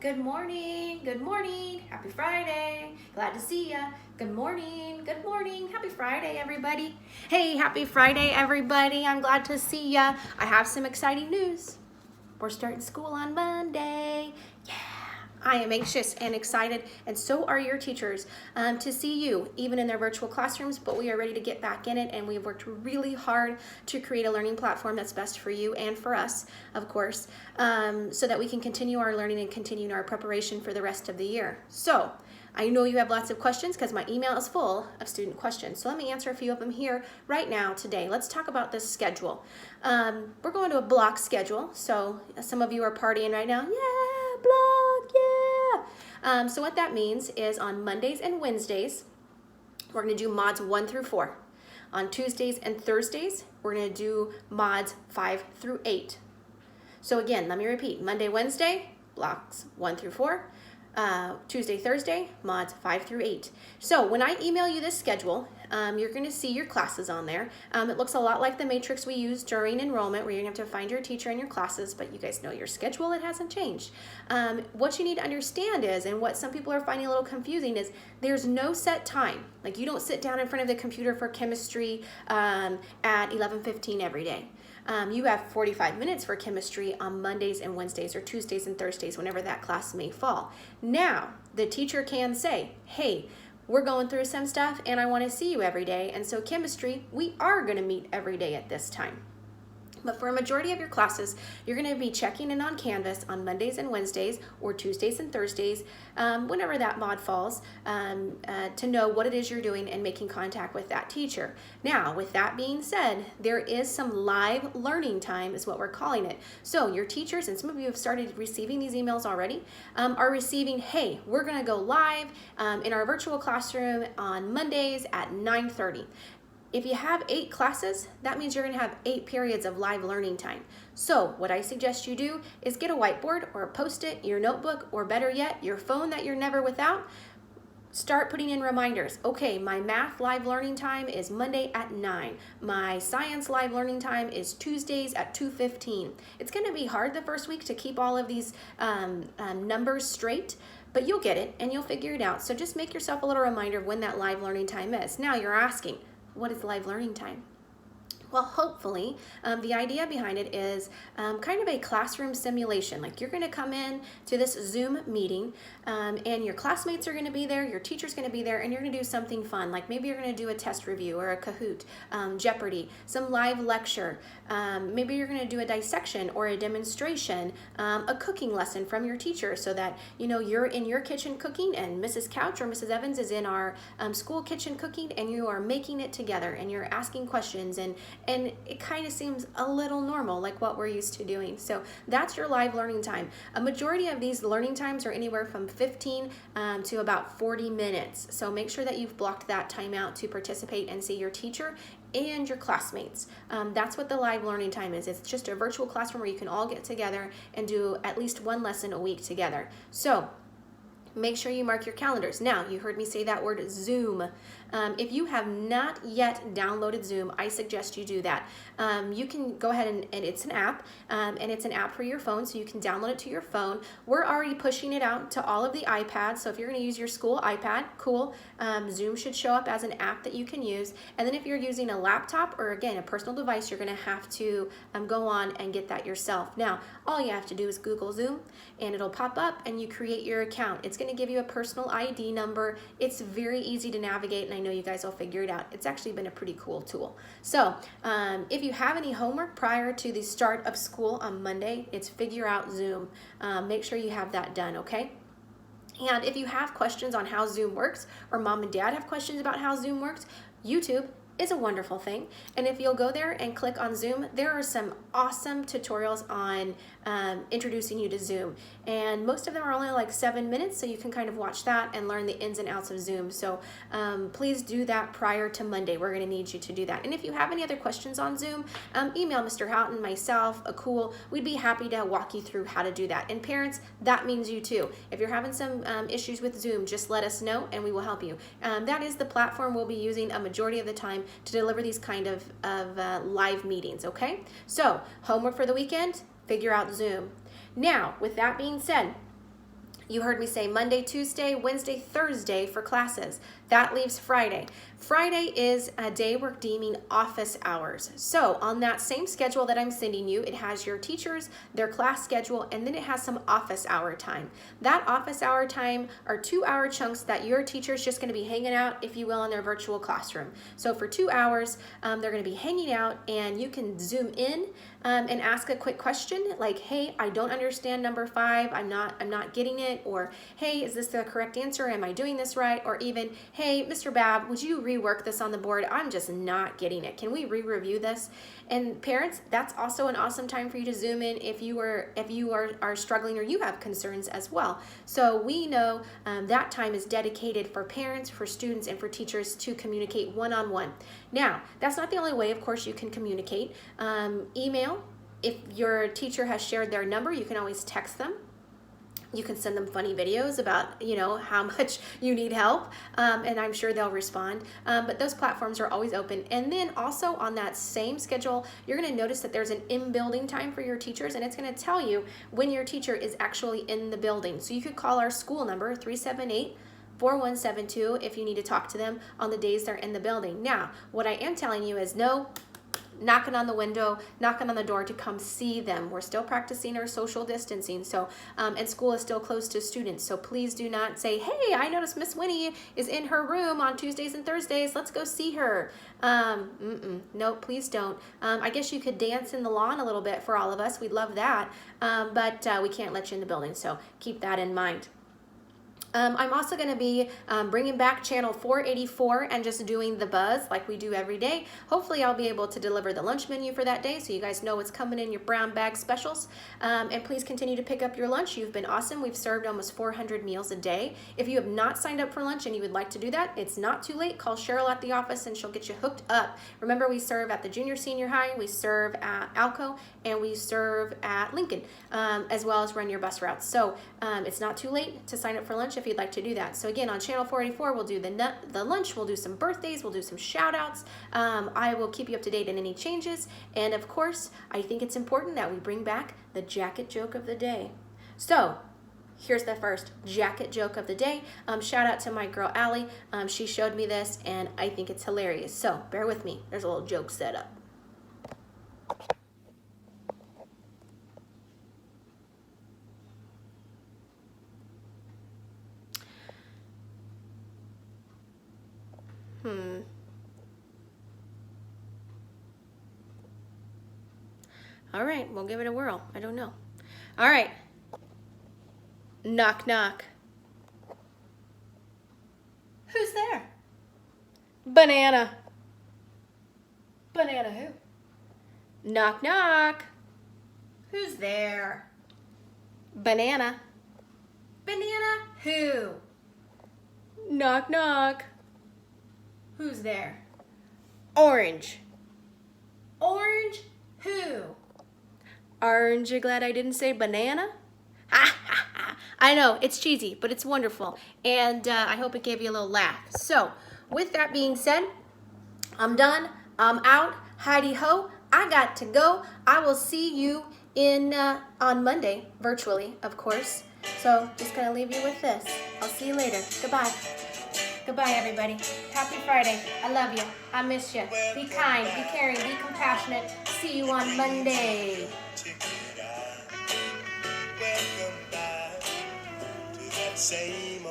Good morning, happy Friday, glad to see ya. Good morning, happy Friday, everybody. Hey, happy Friday, everybody, I'm glad to see ya. I have some exciting news. We're starting school on Monday. Yeah, I am anxious and excited, and so are your teachers, to see you, even in their virtual classrooms, but we are ready to get back in it, and we've worked really hard to create a learning platform that's best for you and for us, of course, so that we can continue our learning and continue our preparation for the rest of the year. So, I know you have lots of questions because my email is full of student questions. So let me answer a few of them here right now today. Let's talk about this schedule. We're going to a block schedule. So some of you are partying right now. Yeah, block, yeah. So what that means is on Mondays and Wednesdays, we're going to do mods 1 through 4. On Tuesdays and Thursdays, we're going to do mods 5 through 8. So again, let me repeat. Monday, Wednesday, blocks 1 through 4. Tuesday, Thursday, mods 5 through 8. So when I email you this schedule, you're going to see your classes on there. It looks a lot like the matrix we used during enrollment, where you're going to have to find your teacher and your classes, but you guys know your schedule, it hasn't changed. What you need to understand is, and what some people are finding a little confusing is, there's no set time. Like, you don't sit down in front of the computer for chemistry at 11:15 every day. You have 45 minutes for chemistry on Mondays and Wednesdays, or Tuesdays and Thursdays, whenever that class may fall. Now, the teacher can say, hey, we're going through some stuff and I want to see you every day, and so chemistry, we are going to meet every day at this time. But for a majority of your classes, you're going to be checking in on Canvas on Mondays and Wednesdays, or Tuesdays and Thursdays, whenever that mod falls, to know what it is you're doing and making contact with that teacher. Now, with that being said, there is some live learning time, is what we're calling it. So your teachers, and some of you have started receiving these emails already, are receiving, hey, we're going to go live in our virtual classroom on Mondays at 9:30. If you have 8 classes, that means you're going to have 8 periods of live learning time. So what I suggest you do is get a whiteboard or a Post-it, your notebook, or better yet, your phone that you're never without. Start putting in reminders. Okay, my math live learning time is Monday at 9. My science live learning time is Tuesdays at 2:15. It's going to be hard the first week to keep all of these numbers straight, but you'll get it and you'll figure it out. So just make yourself a little reminder of when that live learning time is. Now you're asking, what is live learning time? Well, hopefully, the idea behind it is kind of a classroom simulation. Like, you're going to come in to this Zoom meeting, and your classmates are going to be there, your teacher's going to be there, and you're going to do something fun. Like, maybe you're going to do a test review or a Kahoot, Jeopardy, some live lecture. Maybe you're going to do a dissection or a demonstration, a cooking lesson from your teacher, so that, you know, you're in your kitchen cooking and Mrs. Couch or Mrs. Evans is in our school kitchen cooking, and you are making it together, and you're asking questions, and it kind of seems a little normal, like what we're used to doing. So that's your live learning time. A majority of these learning times are anywhere from 15 to about 40 minutes. So make sure that you've blocked that time out to participate and see your teacher and your classmates. That's what the live learning time is. It's just a virtual classroom where you can all get together and do at least one lesson a week together. So make sure you mark your calendars. Now, you heard me say that word Zoom. If you have not yet downloaded Zoom, I suggest you do that. You can go ahead and it's an app, and it's an app for your phone, so you can download it to your phone. We're already pushing it out to all of the iPads, so if you're going to use your school iPad, cool. Zoom should show up as an app that you can use. And then if you're using a laptop or, again, a personal device, you're going to have to go on and get that yourself. Now, all you have to do is Google Zoom, and it'll pop up, and you create your account. It's going to give you a personal ID number. It's very easy to navigate, and I know you guys will figure it out. It's actually been a pretty cool tool. So if you have any homework prior to the start of school on Monday, it's figure out Zoom. Make sure you have that done, okay? And if you have questions on how Zoom works, or mom and dad have questions about how Zoom works, YouTube is a wonderful thing. And if you'll go there and click on Zoom, there are some awesome tutorials on introducing you to Zoom. And most of them are only like 7 minutes, so you can kind of watch that and learn the ins and outs of Zoom. So please do that prior to Monday. We're going to need you to do that. And if you have any other questions on Zoom, email Mr. Houghton, myself, Akul. We'd be happy to walk you through how to do that. And parents, that means you too. If you're having some issues with Zoom, just let us know and we will help you. That is the platform we'll be using a majority of the time to deliver these kind of live meetings, okay? So, homework for the weekend, figure out Zoom. Now, with that being said, You heard me say Monday, Tuesday, Wednesday, Thursday for classes. That leaves Friday. Friday is a day we're deeming office hours. So on that same schedule that I'm sending you, it has your teachers, their class schedule, and then it has some office hour time. That office hour time are 2-hour chunks that your teacher is just going to be hanging out, if you will, in their virtual classroom. So for 2 hours, they're going to be hanging out, and you can zoom in and ask a quick question like, hey, I don't understand number 5. I'm not getting it. Or, hey, is this the correct answer? Am I doing this right? Or even, hey, Mr. Babb, would you rework this on the board? I'm just not getting it. Can we re-review this? And parents, that's also an awesome time for you to zoom in if you are struggling or you have concerns as well. So we know that time is dedicated for parents, for students, and for teachers to communicate one-on-one. Now, that's not the only way, of course, you can communicate. Email, if your teacher has shared their number, you can always text them. You can send them funny videos about, how much you need help, and I'm sure they'll respond. But those platforms are always open. And then also on that same schedule, you're going to notice that there's an in-building time for your teachers, and it's going to tell you when your teacher is actually in the building. So you could call our school number, 378-4172, if you need to talk to them on the days they're in the building. Now, what I am telling you is no knocking on the window, knocking on the door to come see them. We're still practicing our social distancing, so and school is still closed to students. So please do not say, hey, I noticed Miss Winnie is in her room on Tuesdays and Thursdays. Let's go see her. No, please don't. I guess you could dance in the lawn a little bit for all of us. We'd love that, but we can't let you in the building, so keep that in mind. I'm also going to be bringing back channel 484 and just doing the buzz like we do every day. Hopefully I'll be able to deliver the lunch menu for that day so you guys know what's coming in your brown bag specials. And please continue to pick up your lunch. You've been awesome. We've served almost 400 meals a day. If you have not signed up for lunch and you would like to do that, it's not too late. Call Cheryl at the office and she'll get you hooked up. Remember, we serve at the junior senior high, we serve at Alco, and we serve at Lincoln, as well as run your bus routes. So it's not too late to sign up for lunch if you'd like to do that. So again, on channel 484, we'll do the lunch, we'll do some birthdays, we'll do some shout outs. I will keep you up to date on any changes. And of course, I think it's important that we bring back the jacket joke of the day. So here's the first jacket joke of the day. Shout out to my girl, Allie. She showed me this and I think it's hilarious. So bear with me. There's a little joke set up. All right, we'll give it a whirl. I don't know. All right. Knock, knock. Who's there? Banana. Banana who? Knock, knock. Who's there? Banana. Banana who? Knock, knock. Who's there? Orange. Orange who? Aren't you glad I didn't say banana? Ha ha ha. I know, it's cheesy, but it's wonderful. And I hope it gave you a little laugh. So, with that being said, I'm done. I'm out. Heidi ho. I got to go. I will see you on Monday, virtually, of course. So, just going to leave you with this. I'll see you later. Goodbye. Goodbye, everybody. Happy Friday. I love you. I miss you. Be kind, be caring, be compassionate. See you on Monday. Welcome back to that same old